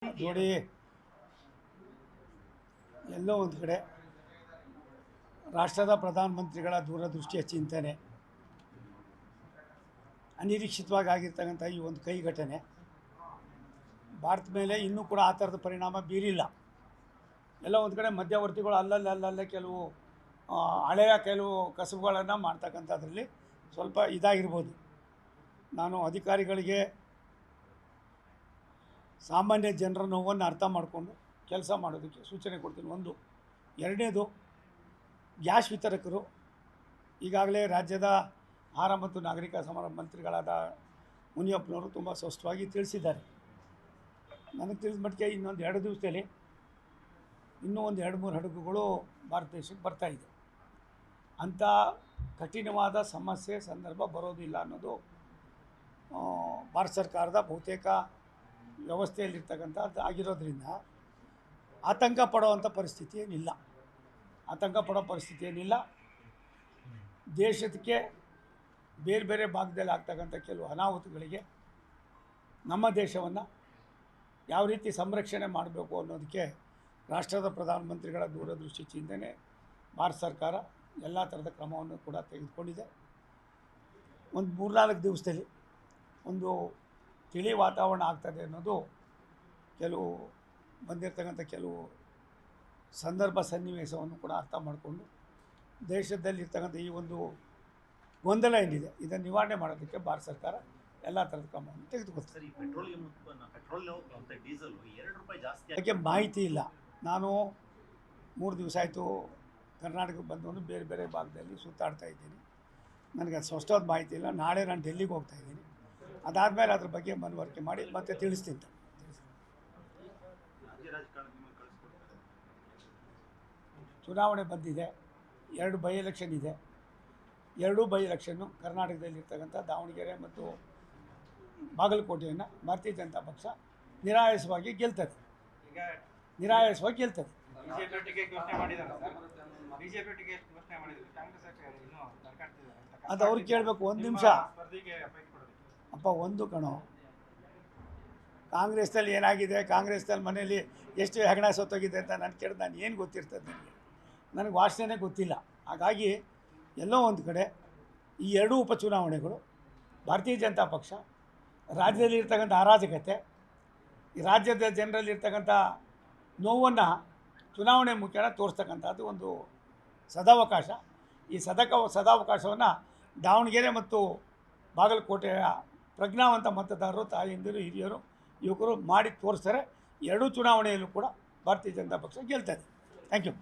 ನೋಡಿ, ಎಲ್ಲೋ ಒಂದು ಕಡೆ ರಾಷ್ಟ್ರದ ಪ್ರಧಾನಮಂತ್ರಿಗಳ ದೂರದೃಷ್ಟಿಯ ಚಿಂತನೆ, ಅನಿರೀಕ್ಷಿತವಾಗಿ ಆಗಿರ್ತಕ್ಕಂಥ ಈ ಒಂದು ಕೈ ಘಟನೆ ಭಾರತ ಮೇಲೆ ಇನ್ನೂ ಕೂಡ ಆ ಥರದ ಪರಿಣಾಮ ಬೀರಿಲ್ಲ. ಎಲ್ಲ ಒಂದು ಕಡೆ ಮಧ್ಯವರ್ತಿಗಳು ಅಲ್ಲಲ್ಲೇ ಕೆಲವು ಹಳೆಯ ಕೆಲವು ಕಸುಬುಗಳನ್ನು ಮಾಡ್ತಕ್ಕಂಥದ್ರಲ್ಲಿ ಸ್ವಲ್ಪ ಇದಾಗಿರ್ಬೋದು. ನಾನು ಅಧಿಕಾರಿಗಳಿಗೆ ಸಾಮಾನ್ಯ ಜನರ ನೋವನ್ನು ಅರ್ಥ ಮಾಡಿಕೊಂಡು ಕೆಲಸ ಮಾಡೋದಕ್ಕೆ ಸೂಚನೆ ಕೊಡ್ತೀನಿ. ಒಂದು. ಎರಡನೇದು, ಗ್ಯಾಸ್ ವಿತರಕರು ಈಗಾಗಲೇ ರಾಜ್ಯದ ಆಹಾರ ಮತ್ತು ನಾಗರಿಕ ಸರಬರಾಜು ಮಂತ್ರಿಗಳಾದ ಮುನಿಯಪ್ಪನವರು ತುಂಬ ಸ್ಪಷ್ಟವಾಗಿ ತಿಳಿಸಿದ್ದಾರೆ. ನನಗೆ ತಿಳಿದ ಮಟ್ಟಿಗೆ ಇನ್ನೊಂದು 2 ದಿವಸದಲ್ಲಿ ಇನ್ನೂ ಒಂದು 2-3 ಹಡಗುಗಳು ಭಾರತ ದೇಶಕ್ಕೆ ಬರ್ತಾಯಿದೆ. ಅಂಥ ಕಠಿಣವಾದ ಸಮಸ್ಯೆ ಸಂದರ್ಭ ಬರೋದಿಲ್ಲ ಅನ್ನೋದು ಭಾರತ ಸರ್ಕಾರದ ಬಹುತೇಕ ವ್ಯವಸ್ಥೆಯಲ್ಲಿರ್ತಕ್ಕಂಥದ್ದು ಆಗಿರೋದ್ರಿಂದ ಆತಂಕ ಪಡುವಂಥ ಪರಿಸ್ಥಿತಿ ಏನಿಲ್ಲ. ದೇಶಕ್ಕೆ ಬೇರೆ ಬೇರೆ ಭಾಗದಲ್ಲಿ ಆಗ್ತಕ್ಕಂಥ ಕೆಲವು ಅನಾಹುತಗಳಿಗೆ ನಮ್ಮ ದೇಶವನ್ನು ಯಾವ ರೀತಿ ಸಂರಕ್ಷಣೆ ಮಾಡಬೇಕು ಅನ್ನೋದಕ್ಕೆ ರಾಷ್ಟ್ರದ ಪ್ರಧಾನಮಂತ್ರಿಗಳ ದೂರದೃಷ್ಟಿ ಚಿಂತನೆ ಭಾರತ ಸರ್ಕಾರ ಎಲ್ಲ ಥರದ ಕ್ರಮವನ್ನು ಕೂಡ ತೆಗೆದುಕೊಂಡಿದೆ. ಒಂದು 3-4 ದಿವಸದಲ್ಲಿ ಒಂದು ತಿಳಿ ವಾತಾವರಣ ಆಗ್ತದೆ ಅನ್ನೋದು ಕೆಲವು ಬಂದಿರತಕ್ಕಂಥ ಕೆಲವು ಸಂದರ್ಭ ಸನ್ನಿವೇಶವನ್ನು ಕೂಡ ಅರ್ಥ ಮಾಡಿಕೊಂಡು ದೇಶದಲ್ಲಿರ್ತಕ್ಕಂಥ ಈ ಒಂದು ಗೊಂದಲ ಏನಿದೆ ಇದನ್ನು ನಿವಾರಣೆ ಮಾಡೋದಕ್ಕೆ ಭಾರತ ಸರ್ಕಾರ ಎಲ್ಲ ಥರದ ಕ್ರಮವನ್ನು ತೆಗೆದುಕೊಳ್ತಾರೆ. ಅದಕ್ಕೆ ಮಾಹಿತಿ ಇಲ್ಲ. ನಾನು 3 ದಿವಸ ಆಯಿತು ಕರ್ನಾಟಕಕ್ಕೆ ಬಂದು ಬೇರೆ ಬೇರೆ ಭಾಗದಲ್ಲಿ ಸುತ್ತಾಡ್ತಾ ಇದ್ದೀನಿ. ನನಗೆ ಅದು ಸ್ಪಷ್ಟವಾದ ಮಾಹಿತಿ ಇಲ್ಲ. ನಾಳೆ ನಾನು ಡೆಲ್ಲಿಗೆ ಹೋಗ್ತಾಯಿದ್ದೀನಿ. ಅದಾದಮೇಲೆ ಅದ್ರ ಬಗ್ಗೆ ಮನವರಿಕೆ ಮಾಡಿ ಮತ್ತೆ ತಿಳಿಸ್ತೀನಿ. ಚುನಾವಣೆ ಬಂದಿದೆ, 2 ಬೈ ಎಲೆಕ್ಷನ್ ಇದೆ. 2 ಬೈ ಎಲೆಕ್ಷನ್ನು ಕರ್ನಾಟಕದಲ್ಲಿರ್ತಕ್ಕಂಥ ದಾವಣಗೆರೆ ಮತ್ತು ಬಾಗಲಕೋಟೆಯನ್ನು ಭಾರತೀಯ ಜನತಾ ಪಕ್ಷ ನಿರಾಯಾಸವಾಗಿ ಗೆಲ್ತದೆ. ಅದು ಅವ್ರಿಗೆ ಕೇಳಬೇಕು. ಒಂದು ನಿಮಿಷ ಅಪ್ಪ, ಒಂದು ಕಣೋ, ಕಾಂಗ್ರೆಸ್ನಲ್ಲಿ ಏನಾಗಿದೆ, ಕಾಂಗ್ರೆಸ್ನಲ್ಲಿ ಮನೆಯಲ್ಲಿ ಎಷ್ಟು ಹೆಗಣ ಸೊತ್ತೋಗಿದೆ ಅಂತ ನಾನು ಕೇಳಿದ್ರೆ ನಾನು ಏನು ಗೊತ್ತಿರ್ತದೆ ನನಗೆ ವಾಸನೆ ಗೊತ್ತಿಲ್ಲ. ಹಾಗಾಗಿ ಎಲ್ಲೋ ಒಂದು ಕಡೆ ಈ 2 ಉಪಚುನಾವಣೆಗಳು ಭಾರತೀಯ ಜನತಾ ಪಕ್ಷ ರಾಜ್ಯದಲ್ಲಿ ಇರ್ತಕ್ಕಂಥ ಅರಾಜಕತೆ, ಈ ರಾಜ್ಯದ ಜನರಲ್ಲಿರ್ತಕ್ಕಂಥ ನೋವನ್ನು ಚುನಾವಣೆ ಮುಖೇನ ತೋರಿಸ್ತಕ್ಕಂಥದ್ದು ಒಂದು ಸದಾವಕಾಶ. ಈ ಸದಾವಕಾಶವನ್ನು ದಾವಣಗೆರೆ ಮತ್ತು ಬಾಗಲಕೋಟೆಯ ಪ್ರಜ್ಞಾವಂತ ಮತದಾರರು, ತಾಯಂದಿರು, ಹಿರಿಯರು, ಯುವಕರು ಮಾಡಿ ತೋರಿಸ್ತಾರೆ. 2 ಚುನಾವಣೆಯಲ್ಲೂ ಕೂಡ ಭಾರತೀಯ ಜನತಾ ಪಕ್ಷ ಗೆಲ್ತದೆ. Thank you.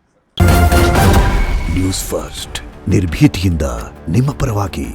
ನ್ಯೂಸ್ ಫಸ್ಟ್, ನಿರ್ಭೀತಿಯಿಂದ ನಿಮ್ಮ ಪರವಾಗಿ.